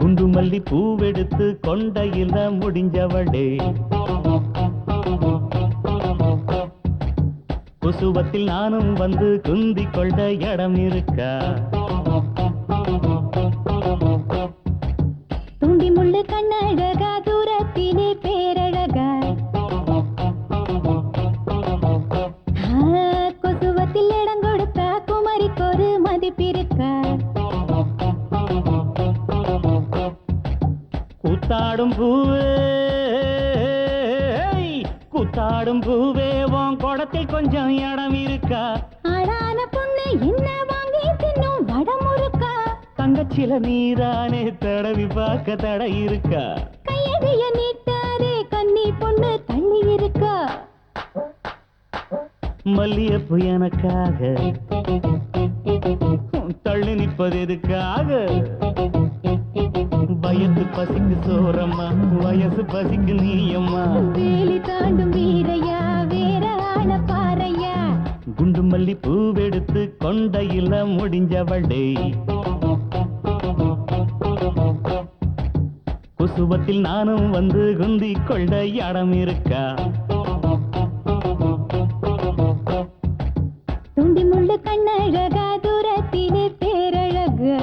குண்டு மல்லி பூவெடுத்து கொண்டையில முடிஞ்சவளே, குசுவத்தில் நானும் வந்து குந்தி கொண்ட இடம் இருக்கா? துண்டி முள்ளு கண்ணழகா, தூரத்திலே பேரழகா, கொசுவத்தில் இடம் கொடுத்தா குமரிக்கொரு மதிப்பிருக்கா? கூத்தாடும் பூவே, கூத்தாடும் பூவே, உன் குடத்தில் கொஞ்சம் இடம் இருக்கா? ஆளான பொண்ணு என்ன வாங்கி தின்னும் வடமுறுக்கா? தங்கச்சில நீதானே தடவி பார்க்க தடை இருக்கா? கையகைய நீட்டாரே கன்னி பொண்ணு தள்ளி இருக்கா? மல்லியப்பு எனக்காக தள்ளி நிற்பது எதுக்காக? வயசு பசிக்கு சோறம்மா, வயசு பசிக்கு நீயம்மா. வேலி தாண்டும் வீரையா, வேற ஆள பாறையா. குண்டு மல்லி பூவெடுத்து கொண்டையில முடிஞ்சவளே, குசுவத்தில் நானும் வந்து குந்தி கொண்ட இடம் இருக்கா? துண்டி முள்ளு கண்ணழகா, தூரத்திலே பேரழகா,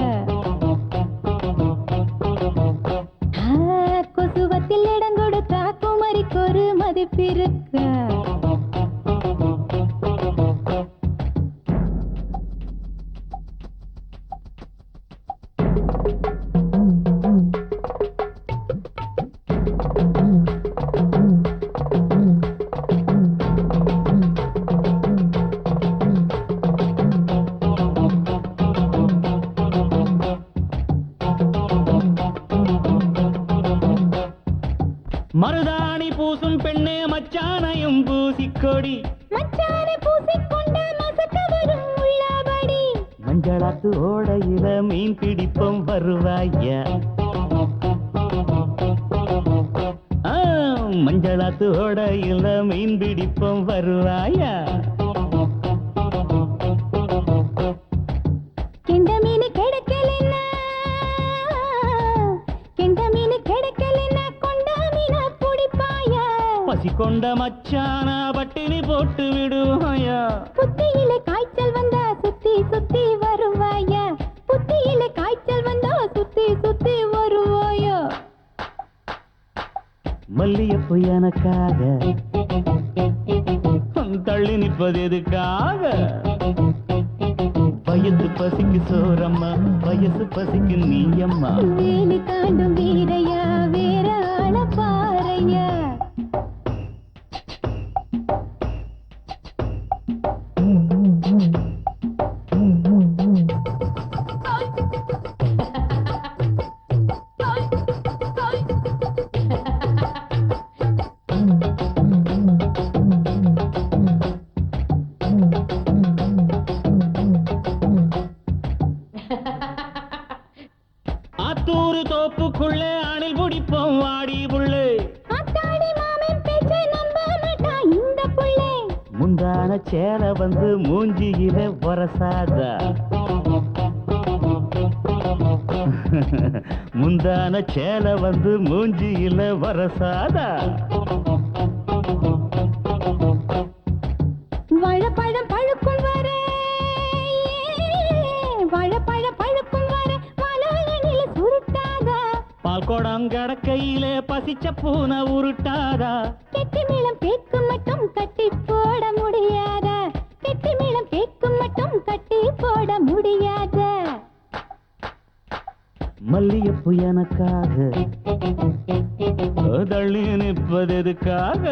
கொசுவத்தில் இடம் கொடுத்தா குமரிக்கொரு மதிப்பிருக்கா? மருதாணி பூசும் பெண்ணே மச்சானையும் பூசிக்கொடி, மச்சானை பூசிக்கொண்ட மசக்க வரும் உள்ளபடி. மஞ்சளாத்து ஓடையில மீன் பிடிப்போம் வருவாயா? மஞ்சளாத்து ஓடையில மீன் பிடிப்போம் வருவாயா? கெண்ட மீன் கிடைக்கலன்னா, கெண்ட மீன் கிடைக்கலன்னா கொண்ட மீன பிடிப்பாயா? பசி கொண்ட மச்சான பட்டினி போட்டு விடுவாயா? புத்தியில காய்ச்சல் வந்தா சுத்தி சுத்தி வருவாயா? புத்தியில காய்ச்சல் வந்தா சுத்தி சுத்தி வருவாயா? மல்லியப்பு எனக்காக தள்ளி நிற்பது எதுக்காக? வயசு பசிக்கு சோறம்மா, வயசு பசிக்கு நீயம்மா. வேலி தாண்டும் வீரையா, வேற ஆள பாறையா. ஆத்தூரு தோப்புக்குள்ளே அணில் பிடிப்போம் வாடி புள்ளே, ஆத்தாடி மாமன் பேச்ச நம்ப மாட்டா இந்த புள்ளே. முந்தான சேல வந்து மூஞ்சியில வரசாதா, முந்தான சேல வந்து மூஞ்சியில வரசாதா. வாழைப்பழம் பழுக்கும் வர, வாழைப்பழம் பழுக்கும் வர வாழனில சுருட்டாதா? பால் குடம் கடக்கையிலே பசிச்ச பூனை உருட்டாதா? கெட்டி மேளம் கேட்கும் மட்டும் கட்டி போட முடியாதா? கெட்டி மேளம் கேட்கும் மட்டும் கட்டி போட முடியாதா? மல்லியப்பு எனக்காக தள்ளி நிற்பது எதுக்காக?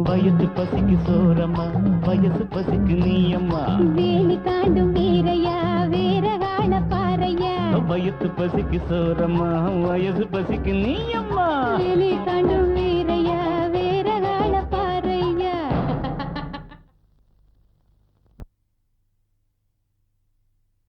வயசு பசிக்கு சோறம்மா, வயசு பசிக்கு நீயம்மா. வேலி தாண்டும் வீரையா, வேற ஆள பாறையா. வயசு பசிக்கு சோறம்மா, வயசு பசிக்கு நீயம்மா. வேலி தாண்டும்